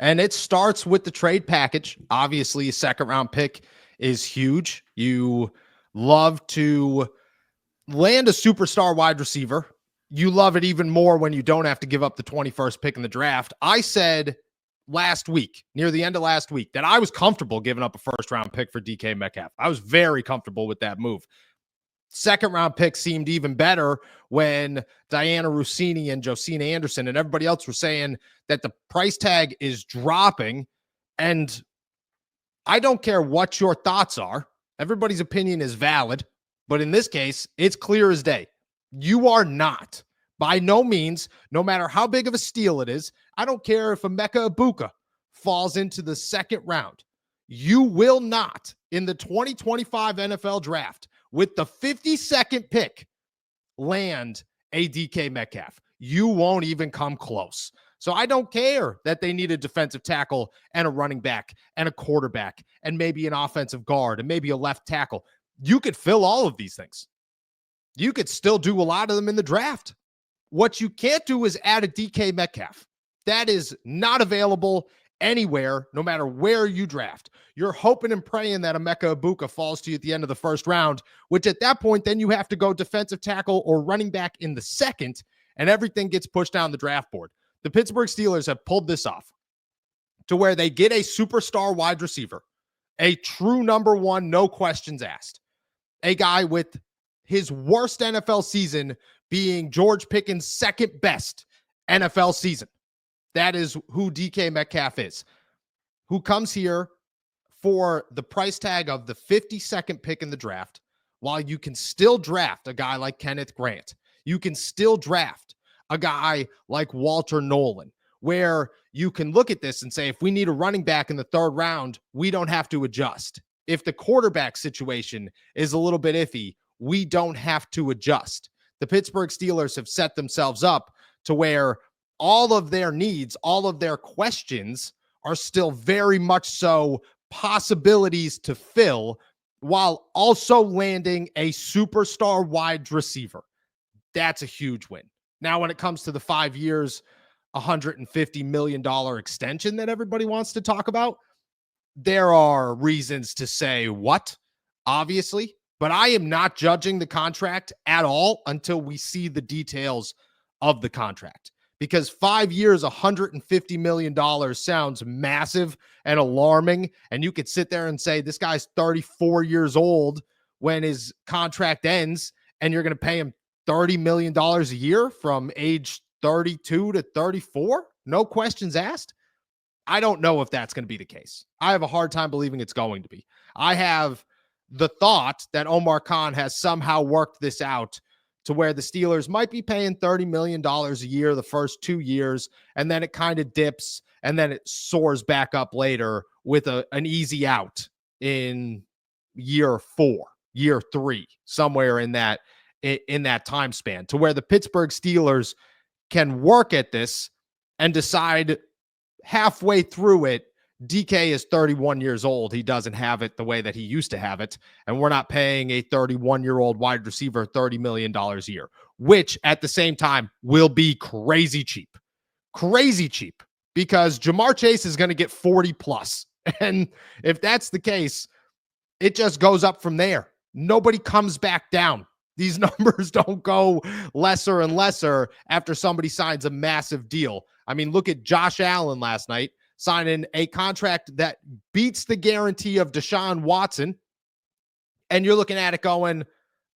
And it starts with the trade package. Obviously, a second round pick is huge. You love to land a superstar wide receiver. You love it even more when you don't have to give up the 21st pick in the draft. I said last week, near the end of last week, that I was comfortable giving up a first round pick for DK Metcalf. I was very comfortable with that move. Second round pick seemed even better when Diana Rossini and Josina Anderson and everybody else were saying that the price tag is dropping. And I don't care what your thoughts are. Everybody's opinion is valid. But in this case, it's clear as day. You are not, by no means, no matter how big of a steal it is. I don't care if Emeka Ibuka falls into the second round. You will not, in the 2025 NFL draft, with the 52nd pick, land a DK Metcalf. You won't even come close. So I don't care that they need a defensive tackle and a running back and a quarterback and maybe an offensive guard and maybe a left tackle. You could fill all of these things. You could still do a lot of them in the draft. What you can't do is add a DK Metcalf. That is not available anywhere, no matter where you draft. You're hoping and praying that Emeka Ibuka falls to you at the end of the first round, which at that point, then you have to go defensive tackle or running back in the second, and everything gets pushed down the draft board. The Pittsburgh Steelers have pulled this off to where they get a superstar wide receiver, a true number one, no questions asked, a guy with his worst NFL season being George Pickens' second best NFL season. That is who DK Metcalf is, who comes here for the price tag of the 52nd pick in the draft, while you can still draft a guy like Kenneth Grant. You can still draft a guy like Walter Nolan, where you can look at this and say, if we need a running back in the third round, we don't have to adjust. If the quarterback situation is a little bit iffy, we don't have to adjust. The Pittsburgh Steelers have set themselves up to where all of their needs, all of their questions are still very much so possibilities to fill, while also landing a superstar wide receiver. That's a huge win. Now, when it comes to the 5 years, $150 million extension that everybody wants to talk about, there are reasons to say what, obviously, but I am not judging the contract at all until we see the details of the contract. Because 5 years, $150 million sounds massive and alarming. And you could sit there and say, this guy's 34 years old when his contract ends, and you're going to pay him $30 million a year from age 32 to 34? No questions asked? I don't know if that's going to be the case. I have a hard time believing it's going to be. I have the thought that Omar Khan has somehow worked this out to where the Steelers might be paying $30 million a year the first 2 years, and then it kind of dips, and then it soars back up later with an easy out in year 4, year 3, somewhere in that time span, to where the Pittsburgh Steelers can work at this and decide halfway through it, DK is 31 years old. He doesn't have it the way that he used to have it. And we're not paying a 31-year-old wide receiver $30 million a year, which at the same time will be crazy cheap. Crazy cheap, because Jamar Chase is going to get 40 plus. And if that's the case, it just goes up from there. Nobody comes back down. These numbers don't go lesser and lesser after somebody signs a massive deal. I mean, look at Josh Allen last night, signing a contract that beats the guarantee of Deshaun Watson. And you're looking at it going,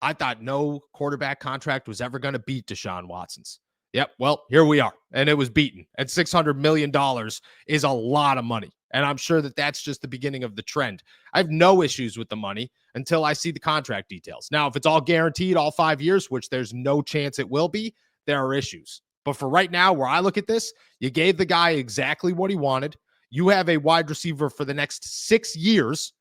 I thought no quarterback contract was ever going to beat Deshaun Watson's. Yep, well, here we are. And it was beaten. And $600 million is a lot of money. And I'm sure that that's just the beginning of the trend. I have no issues with the money until I see the contract details. Now, if it's all guaranteed all 5 years, which there's no chance it will be, there are issues. But for right now, where I look at this, you gave the guy exactly what he wanted. You have a wide receiver for the next 6 years.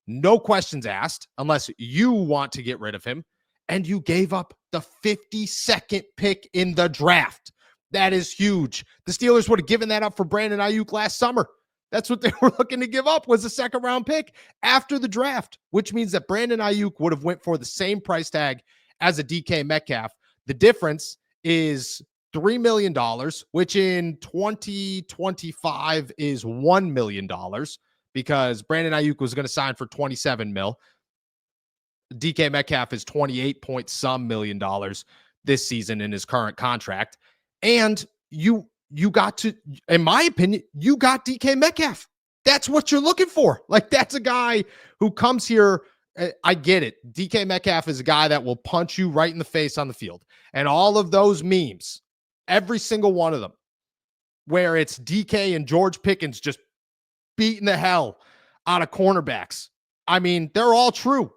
No questions asked, unless you want to get rid of him. And you gave up the 52nd pick in the draft. That is huge. The Steelers would have given that up for Brandon Ayuk last summer. That's what they were looking to give up, was a second round pick after the draft, which means that Brandon Ayuk would have went for the same price tag as a DK Metcalf. The difference is $3 million, which in 2025 is $1 million because Brandon Ayuk was going to sign for 27 mil. DK Metcalf is 28 point some million dollars this season in his current contract. And you got to, in my opinion, you got DK Metcalf. That's what you're looking for. Like, that's a guy who comes here. I get it. DK Metcalf is a guy that will punch you right in the face on the field. And all of those memes, every single one of them, where it's DK and George Pickens just beating the hell out of cornerbacks. I mean, they're all true.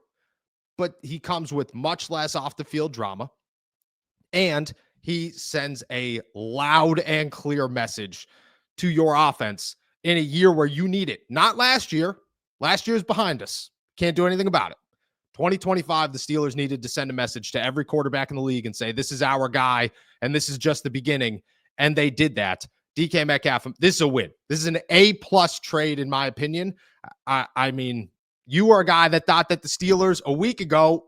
But he comes with much less off the field drama, and he sends a loud and clear message to your offense in a year where you need it. Not last year. Last year's behind us. Can't do anything about it. 2025, the Steelers needed to send a message to every quarterback in the league and say, this is our guy, and this is just the beginning. And they did that. DK Metcalf, this is a win. This is an A-plus trade, in my opinion. I mean, you are a guy that thought that the Steelers a week ago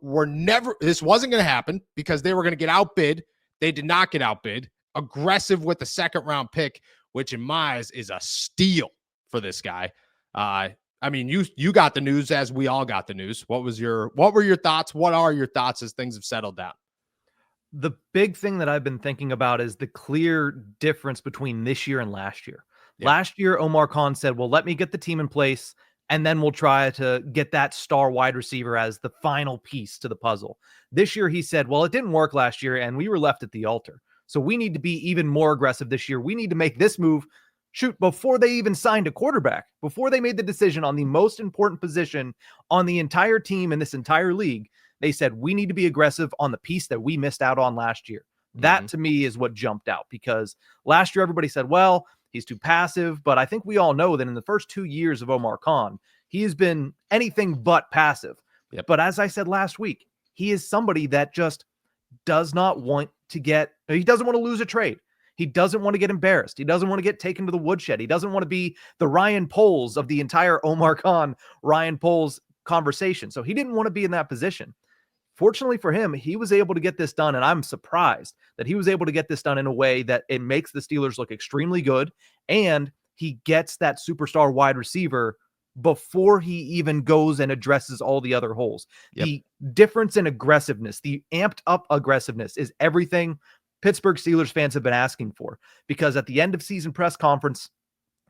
this wasn't going to happen because they were going to get outbid. They did not get outbid. Aggressive with the second round pick, which in my eyes is a steal for this guy. I mean, you got the news as we all got the news. What were your thoughts? What are your thoughts as things have settled down? The big thing that I've been thinking about is the clear difference between this year and last year. Yeah. Last year, Omar Khan said, well, let me get the team in place, and then we'll try to get that star wide receiver as the final piece to the puzzle. This year, he said, well, it didn't work last year, and we were left at the altar. So we need to be even more aggressive this year. We need to make this move, before they even signed a quarterback, before they made the decision on the most important position on the entire team in this entire league. They said, we need to be aggressive on the piece that we missed out on last year. That, to me, is what jumped out, because last year everybody said, well, he's too passive. But I think we all know that in the first 2 years of Omar Khan, he has been anything but passive. Yep. But as I said last week, he is somebody that just does not want to he doesn't want to lose a trade. He doesn't want to get embarrassed. He doesn't want to get taken to the woodshed. He doesn't want to be the Ryan Poles of the entire Omar Khan, Ryan Poles conversation. So he didn't want to be in that position. Fortunately for him, he was able to get this done, and I'm surprised that he was able to get this done in a way that it makes the Steelers look extremely good, and he gets that superstar wide receiver before he even goes and addresses all the other holes. Yep. The difference in aggressiveness, the amped up aggressiveness, is everything Pittsburgh Steelers fans have been asking for, because at the end of season press conference,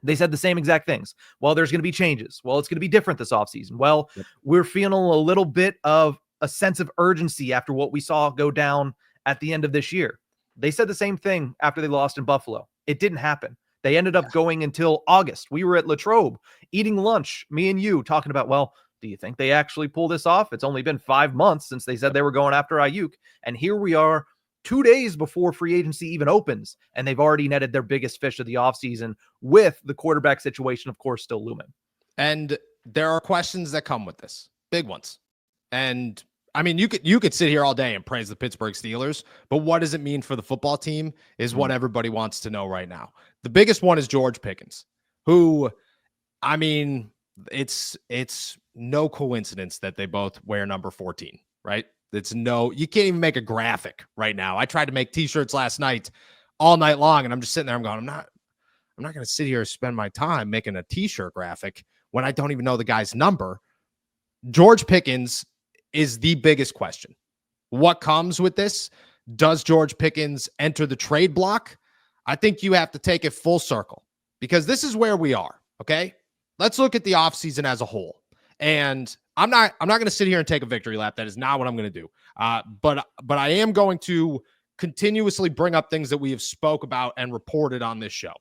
they said the same exact things. Well, there's going to be changes. Well, it's going to be different this offseason. Well, we're feeling a little bit of a sense of urgency after what we saw go down at the end of this year. They said the same thing after they lost in Buffalo. It didn't happen. They ended up going until August. We were at Latrobe eating lunch, me and you, talking about, well, do you think they actually pull this off? It's only been 5 months since they said they were going after Ayuk. And here we are 2 days before free agency even opens, and they've already netted their biggest fish of the offseason, with the quarterback situation, of course, still looming. And there are questions that come with this, big ones. And I mean, you could sit here all day and praise the Pittsburgh Steelers, but what does it mean for the football team is what everybody wants to know right now. The biggest one is George Pickens, who, I mean, it's no coincidence that they both wear number 14, right? You can't even make a graphic right now. I tried to make t-shirts last night all night long, and I'm just sitting there. I'm going, I'm not going to sit here and spend my time making a t-shirt graphic when I don't even know the guy's number. George Pickens is the biggest question. What comes with this? Does George Pickens enter the trade block? I think you have to take it full circle, because this is where we are. Okay. Let's look at the offseason as a whole. And I'm not going to sit here and take a victory lap. That is not what I'm going to do. But I am going to continuously bring up things that we have spoke about and reported on this show.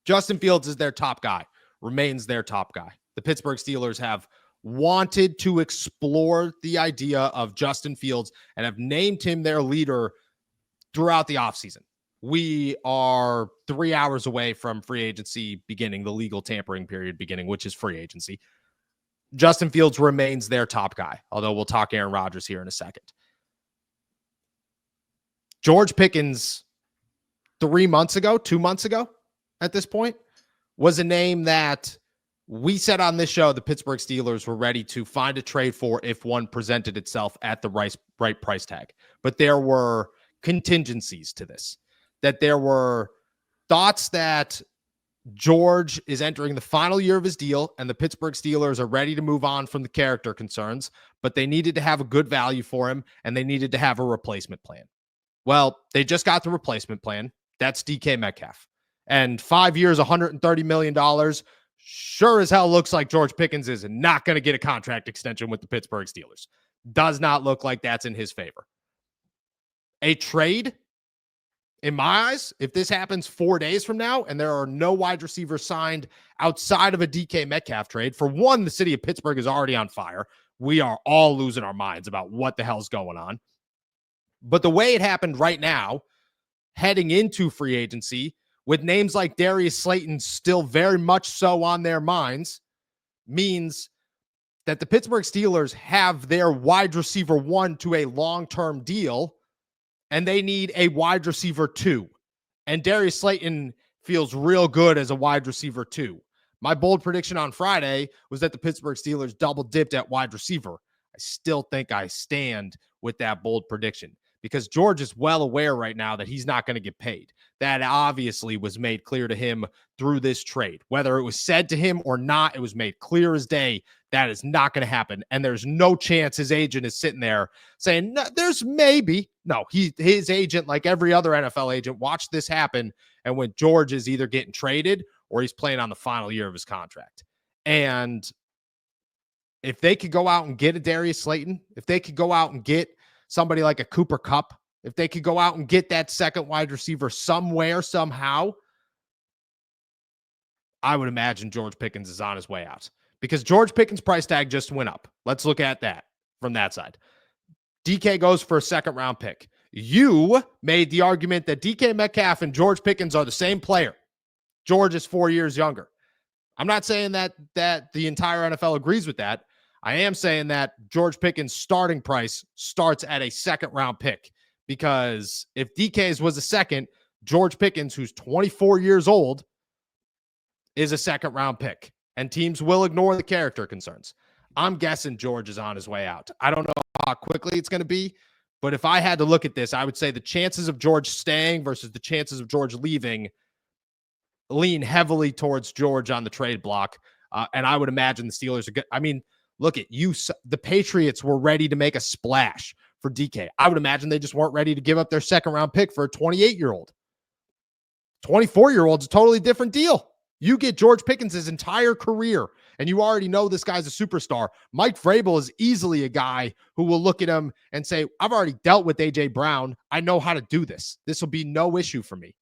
Justin Fields is their top guy, remains their top guy. The Pittsburgh Steelers have wanted to explore the idea of Justin Fields and have named him their leader throughout the offseason. We are 3 hours away from free agency beginning, the legal tampering period beginning, which is free agency. Justin Fields remains their top guy, although we'll talk Aaron Rodgers here in a second. George Pickens 2 months ago at this point, was a name that we said on this show the Pittsburgh Steelers were ready to find a trade for if one presented itself at the right price tag. But there were contingencies to this. that there were thoughts that George is entering the final year of his deal and the Pittsburgh Steelers are ready to move on from the character concerns, but they needed to have a good value for him and they needed to have a replacement plan. Well, they just got the replacement plan. That's DK Metcalf. And 5 years, $130 million. Sure as hell looks like George Pickens is not going to get a contract extension with the Pittsburgh Steelers. Does not look like that's in his favor. A trade, in my eyes, if this happens 4 days from now and there are no wide receivers signed outside of a DK Metcalf trade, for one, the city of Pittsburgh is already on fire. We are all losing our minds about what the hell's going on. But the way it happened right now, heading into free agency, with names like Darius Slayton still very much so on their minds, means that the Pittsburgh Steelers have their wide receiver 1 to a long-term deal, and they need a wide receiver 2. And Darius Slayton feels real good as a wide receiver 2. My bold prediction on Friday was that the Pittsburgh Steelers double dipped at wide receiver. I still think I stand with that bold prediction because George is well aware right now that he's not going to get paid. That obviously was made clear to him through this trade. Whether it was said to him or not, it was made clear as day that is not going to happen. And there's no chance his agent is sitting there saying, no, there's maybe. No, his agent, like every other NFL agent, watched this happen. And when George is either getting traded or he's playing on the final year of his contract. And if they could go out and get a Darius Slayton, if they could go out and get somebody like a Cooper Kupp, if they could go out and get that second wide receiver somewhere, somehow, I would imagine George Pickens is on his way out because George Pickens' price tag just went up. Let's look at that from that side. DK goes for a second round pick. You made the argument that DK Metcalf and George Pickens are the same player. George is 4 years younger. I'm not saying that the entire NFL agrees with that. I am saying that George Pickens' starting price starts at a second round pick because if DK's was a second, George Pickens, who's 24 years old, is a second round pick and teams will ignore the character concerns. I'm guessing George is on his way out. I don't know how quickly it's going to be, but if I had to look at this, I would say the chances of George staying versus the chances of George leaving lean heavily towards George on the trade block. And I would imagine the Steelers are good. I mean, look at you. The Patriots were ready to make a splash for DK. I would imagine they just weren't ready to give up their second round pick for a 28-year-old. 24-year-old's a totally different deal. You get George Pickens' his entire career, and you already know this guy's a superstar. Mike Vrabel is easily a guy who will look at him and say, I've already dealt with A.J. Brown. I know how to do this. This will be no issue for me.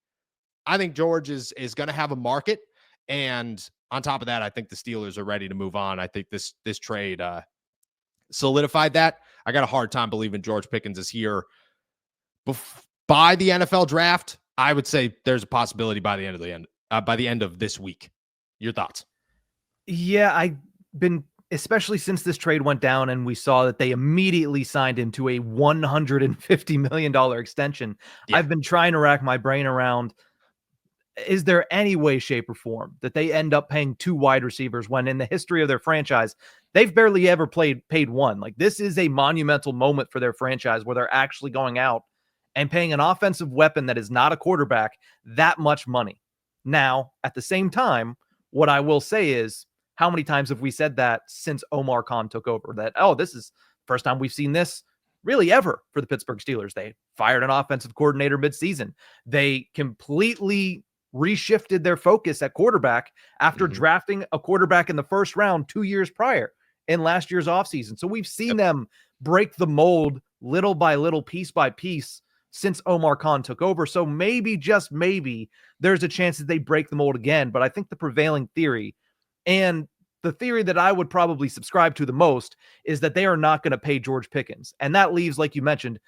I think George is going to have a market, and on top of that, I think the Steelers are ready to move on. I think this trade solidified that. I got a hard time believing George Pickens is here by the NFL draft. I would say there's a possibility by the end of this week. Your thoughts? Yeah, I've been, especially since this trade went down and we saw that they immediately signed him to a $150 million extension. Yeah. I've been trying to rack my brain around, is there any way, shape, or form that they end up paying 2 wide receivers when in the history of their franchise, they've barely ever paid one? Like, this is a monumental moment for their franchise where they're actually going out and paying an offensive weapon that is not a quarterback that much money. Now, at the same time, what I will say is, how many times have we said that since Omar Khan took over? That, oh, this is the first time we've seen this really ever for the Pittsburgh Steelers. They fired an offensive coordinator midseason. They completely reshifted their focus at quarterback after drafting a quarterback in the first round 2 years prior in last year's offseason. So we've seen them break the mold little by little, piece by piece, since Omar Khan took over. So maybe, just maybe, there's a chance that they break the mold again. But I think the prevailing theory, and the theory that I would probably subscribe to the most, is that they are not going to pay George Pickens. And that leaves, like you mentioned,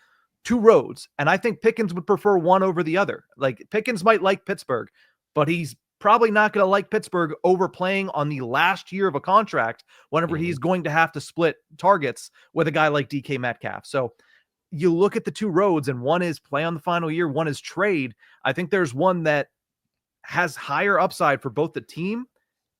2 roads. And I think Pickens would prefer one over the other. Like, Pickens might like Pittsburgh, but he's probably not going to like Pittsburgh over playing on the last year of a contract whenever he's going to have to split targets with a guy like DK Metcalf. So you look at the 2 roads, and one is play on the final year, one is trade. I think there's one that has higher upside for both the team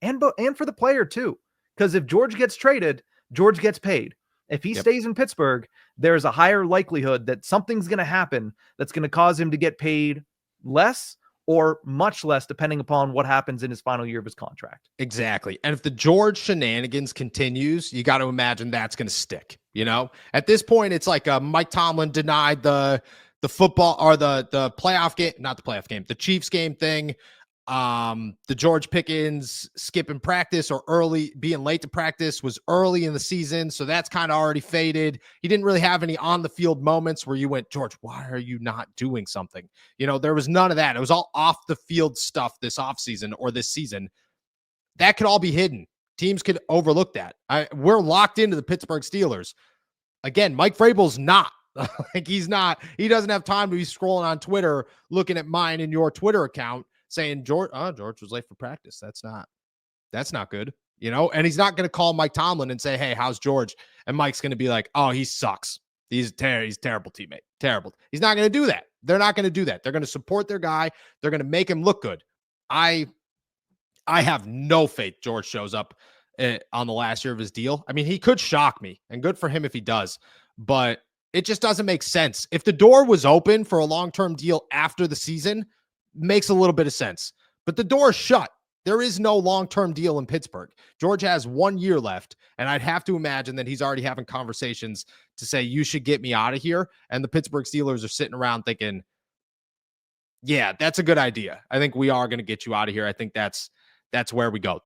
and for the player too. Because if George gets traded, George gets paid. If he stays in Pittsburgh, there's a higher likelihood that something's going to happen that's going to cause him to get paid less or much less, depending upon what happens in his final year of his contract. Exactly. And if the George shenanigans continues, you got to imagine that's going to stick. At this point, it's like Mike Tomlin denied the football or the playoff game, not the playoff game, the Chiefs game thing. The George Pickens skipping practice or being late to practice was early in the season. So that's kind of already faded. He didn't really have any on the field moments where you went, George, why are you not doing something? There was none of that. It was all off the field stuff this offseason or this season. That could all be hidden. Teams could overlook that. We're locked into the Pittsburgh Steelers. Again, Mike Vrabel's not. He's not. He doesn't have time to be scrolling on Twitter, looking at mine and your Twitter account, saying George was late for practice. That's not good. And he's not going to call Mike Tomlin and say, hey, how's George? And Mike's going to be like, oh, he sucks. He's terrible teammate. Terrible. He's not going to do that. They're not going to do that. They're going to support their guy. They're going to make him look good. I have no faith George shows up on the last year of his deal. I mean, he could shock me, and good for him if he does, but it just doesn't make sense. If the door was open for a long-term deal after the season, makes a little bit of sense, but the door is shut. There is no long-term deal in Pittsburgh. George has 1 year left, and I'd have to imagine that he's already having conversations to say, you should get me out of here. And the Pittsburgh Steelers are sitting around thinking, yeah, that's a good idea. I think we are going to get you out of here. I think that's where we go.